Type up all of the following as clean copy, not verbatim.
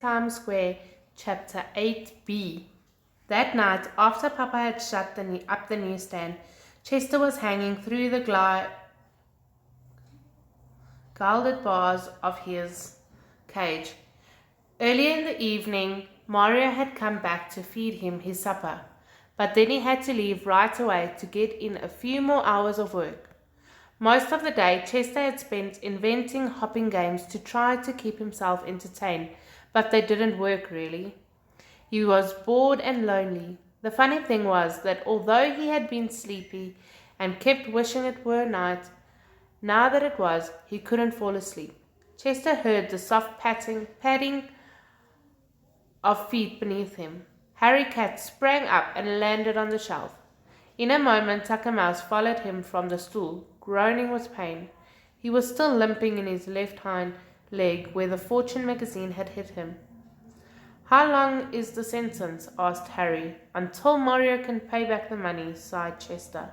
Times Square, Chapter 8b. That night, after Papa had shut up the newsstand, Chester was hanging through the gilded bars of his cage. Earlier in the evening, Mario had come back to feed him his supper, but then he had to leave right away to get in a few more hours of work. Most of the day, Chester had spent inventing hopping games to try to keep himself entertained, but they didn't work really. He was bored and lonely. The funny thing was that although he had been sleepy and kept wishing it were night, now that it was, he couldn't fall asleep. Chester heard the soft padding of feet beneath him. Harry Cat sprang up and landed on the shelf. In a moment, Tucker Mouse followed him from the stool, groaning with pain. He was still limping in his left hind leg where the Fortune magazine had hit him. "How long is the sentence?" asked Harry. "Until Mario can pay back the money," sighed Chester.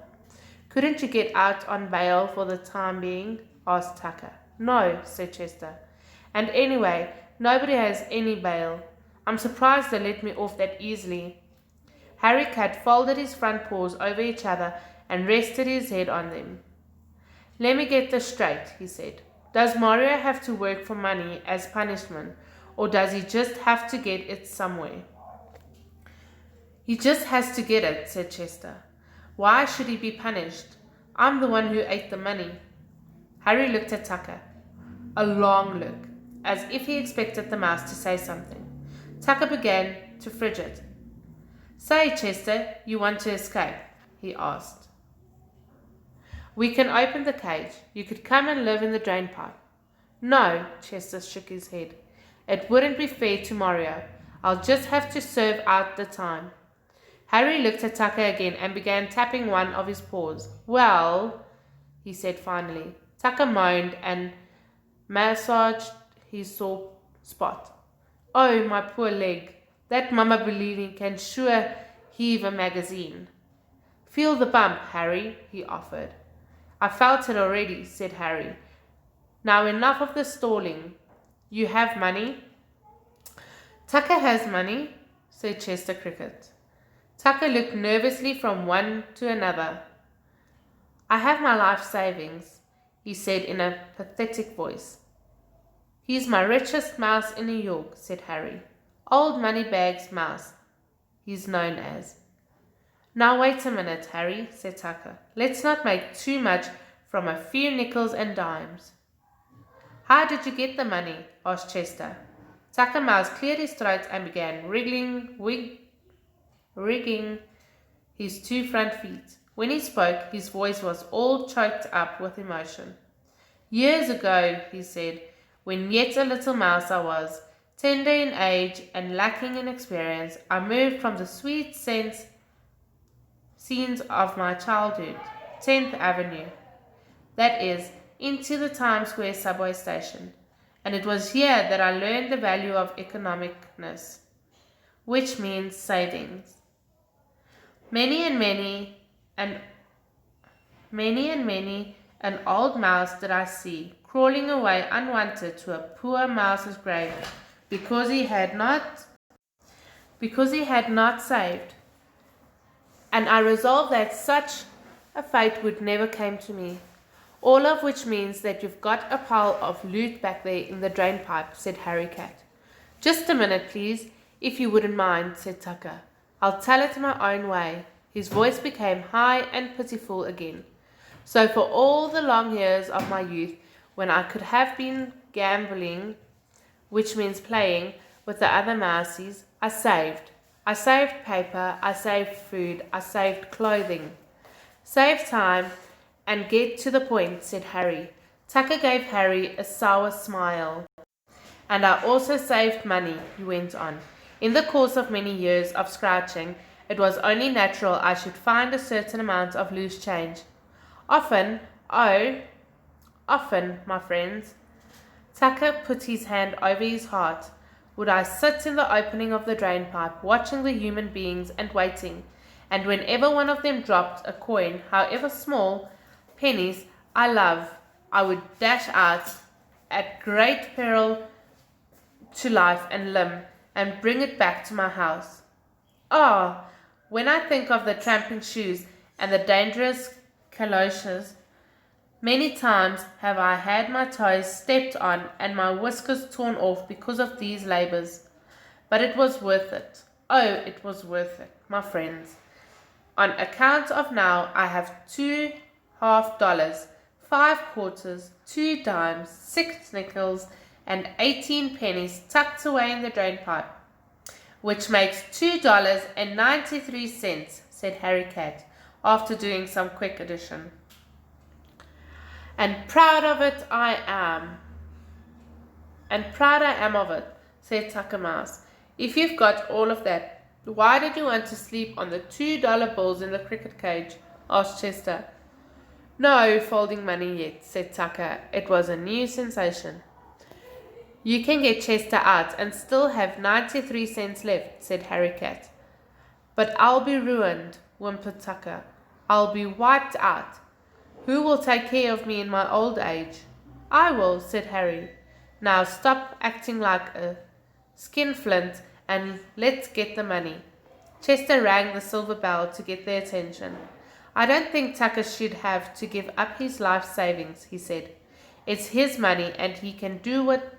"Couldn't you get out on bail for the time being?" asked Tucker. "No," said Chester. "And anyway, nobody has any bail. I'm surprised they let me off that easily." Harry Cat folded his front paws over each other and rested his head on them. "Let me get this straight," he said. "Does Mario have to work for money as punishment, or does he just have to get it somewhere?" "He just has to get it," said Chester. "Why should he be punished? I'm the one who ate the money." Harry looked at Tucker. A long look, as if he expected the mouse to say something. Tucker began to fidget. "Say, Chester, you want to escape?" he asked. "We can open the cage. You could come and live in the drain pipe." "No," Chester shook his head. "It wouldn't be fair to Mario. I'll just have to serve out the time." Harry looked at Tucker again and began tapping one of his paws. "Well," he said finally. Tucker moaned and massaged his sore spot. "Oh, my poor leg. That mama believing can sure heave a magazine." "Feel the bump, Harry," he offered. "I felt it already," said Harry. "Now enough of the stalling. You have money?" "Tucker has money," said Chester Cricket. Tucker looked nervously from one to another. "I have my life savings," he said in a pathetic voice. "He's my richest mouse in New York," said Harry. "Old Moneybags Mouse, he's known as." "Now wait a minute, Harry," said Tucker. "Let's not make too much from a few nickels and dimes." "How did you get the money?" asked Chester. Tucker Mouse cleared his throat and began rigging his two front feet. When he spoke, his voice was all choked up with emotion. "Years ago," he said, "when yet a little mouse I was, tender in age and lacking in experience, I moved from the sweet scenes of my childhood, 10th Avenue, that is, into the Times Square subway station, and it was here that I learned the value of economicness, which means savings. Many an old mouse did I see, crawling away unwanted to a poor mouse's grave because he had not saved, and I resolved that such a fate would never come to me. All of which means that you've got a pile of loot back there in the drain pipe," said Harry Cat. "Just a minute, please, if you wouldn't mind," said Tucker. "I'll tell it my own way." His voice became high and pitiful again. "So for all the long years of my youth, when I could have been gambling, which means playing, with the other mousies, I saved. I saved paper, I saved food, I saved clothing." "Save time and get to the point," said Harry. Tucker gave Harry a sour smile. "And I also saved money," he went on. "In the course of many years of scratching, it was only natural I should find a certain amount of loose change. Often, my friends," Tucker put his hand over his heart, "would I sit in the opening of the drain pipe, watching the human beings and waiting, and whenever one of them dropped a coin, however small, pennies I would dash out at great peril to life and limb and bring it back to my house. Ah, when I think of the tramping shoes and the dangerous galoshes, many times have I had my toes stepped on and my whiskers torn off because of these labours. But it was worth it. Oh, it was worth it, my friends. On account of now I have $2.50, 5 quarters, 2 dimes, 6 nickels, and 18 pennies tucked away in the drain pipe, which makes $2.93, said Harry Cat, after doing some quick addition. And proud of it I am. And proud I am of it, said Tucker Mouse. If you've got all of that, why did you want to sleep on the $2 bills in the cricket cage? Asked Chester. No folding money yet, said Tucker. It was a new sensation. You can get Chester out and still have 93 cents left, said Harry Cat. But I'll be ruined, whimpered Tucker. I'll be wiped out. Who will take care of me in my old age? I will, said Harry. Now stop acting like a skinflint and let's get the money. Chester rang the silver bell to get their attention. I don't think Tucker should have to give up his life savings, he said. It's his money and he can do what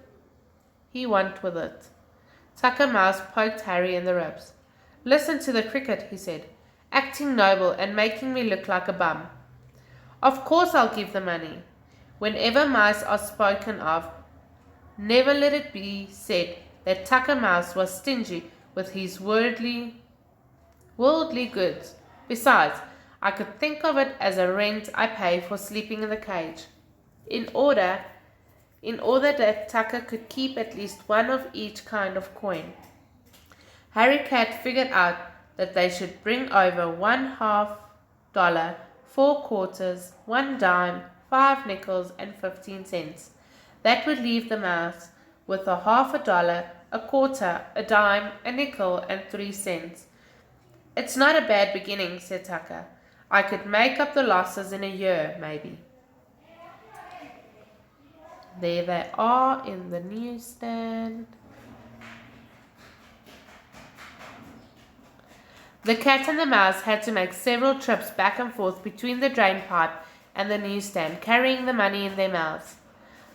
he wants with it. Tucker Mouse poked Harry in the ribs. Listen to the cricket, he said, acting noble and making me look like a bum. Of course I'll give the money. Whenever mice are spoken of, never let it be said that Tucker Mouse was stingy with his worldly goods. Besides, I could think of it as a rent I pay for sleeping in the cage, in order that Tucker could keep at least one of each kind of coin. Harry Cat figured out that they should bring over $1/2, 4 quarters, 1 dime, 5 nickels, and 15 cents. That would leave the mouse with $1/2, a quarter, a dime, a nickel, and 3 cents. It's not a bad beginning, said Tucker. I could make up the losses in a year, maybe. There they are in the newsstand. The cat and the mouse had to make several trips back and forth between the drain pipe and the newsstand, carrying the money in their mouths.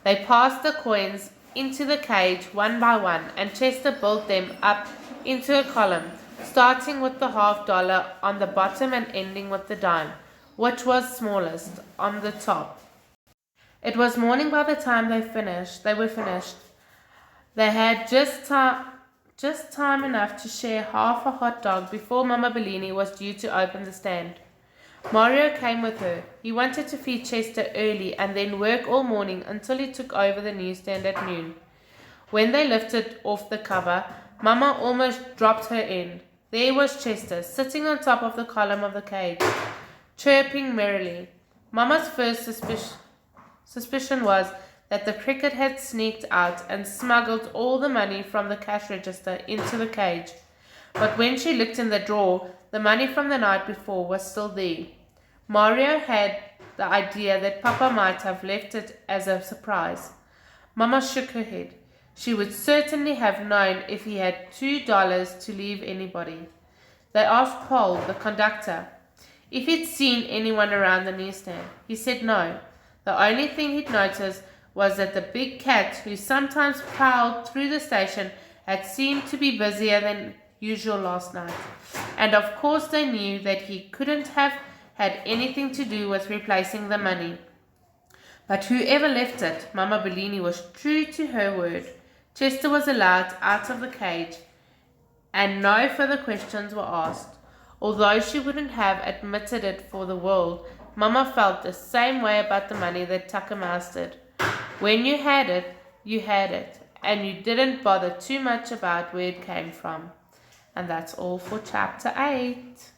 They passed the coins into the cage one by one, and Chester built them up into a column, starting with the $1/2 on the bottom and ending with the dime, which was smallest, on the top. It was morning by the time they were finished. They had just time enough to share half a hot dog before Mama Bellini was due to open the stand. Mario came with her. He wanted to feed Chester early and then work all morning until he took over the newsstand at noon. When they lifted off the cover, Mama almost dropped her end. There was Chester, sitting on top of the column of the cage, chirping merrily. Mama's first suspicion was that the cricket had sneaked out and smuggled all the money from the cash register into the cage. But when she looked in the drawer, the money from the night before was still there. Mario had the idea that Papa might have left it as a surprise. Mama shook her head. She would certainly have known if he had $2 to leave anybody. They asked Paul, the conductor, if he'd seen anyone around the newsstand. He said no. The only thing he'd noticed was that the big cat, who sometimes prowled through the station, had seemed to be busier than usual last night. And of course they knew that he couldn't have had anything to do with replacing the money. But whoever left it, Mama Bellini was true to her word. Chester was allowed out of the cage, and no further questions were asked. Although she wouldn't have admitted it for the world, Mama felt the same way about the money that Tucker Mouse did. When you had it, and you didn't bother too much about where it came from. And that's all for chapter 8.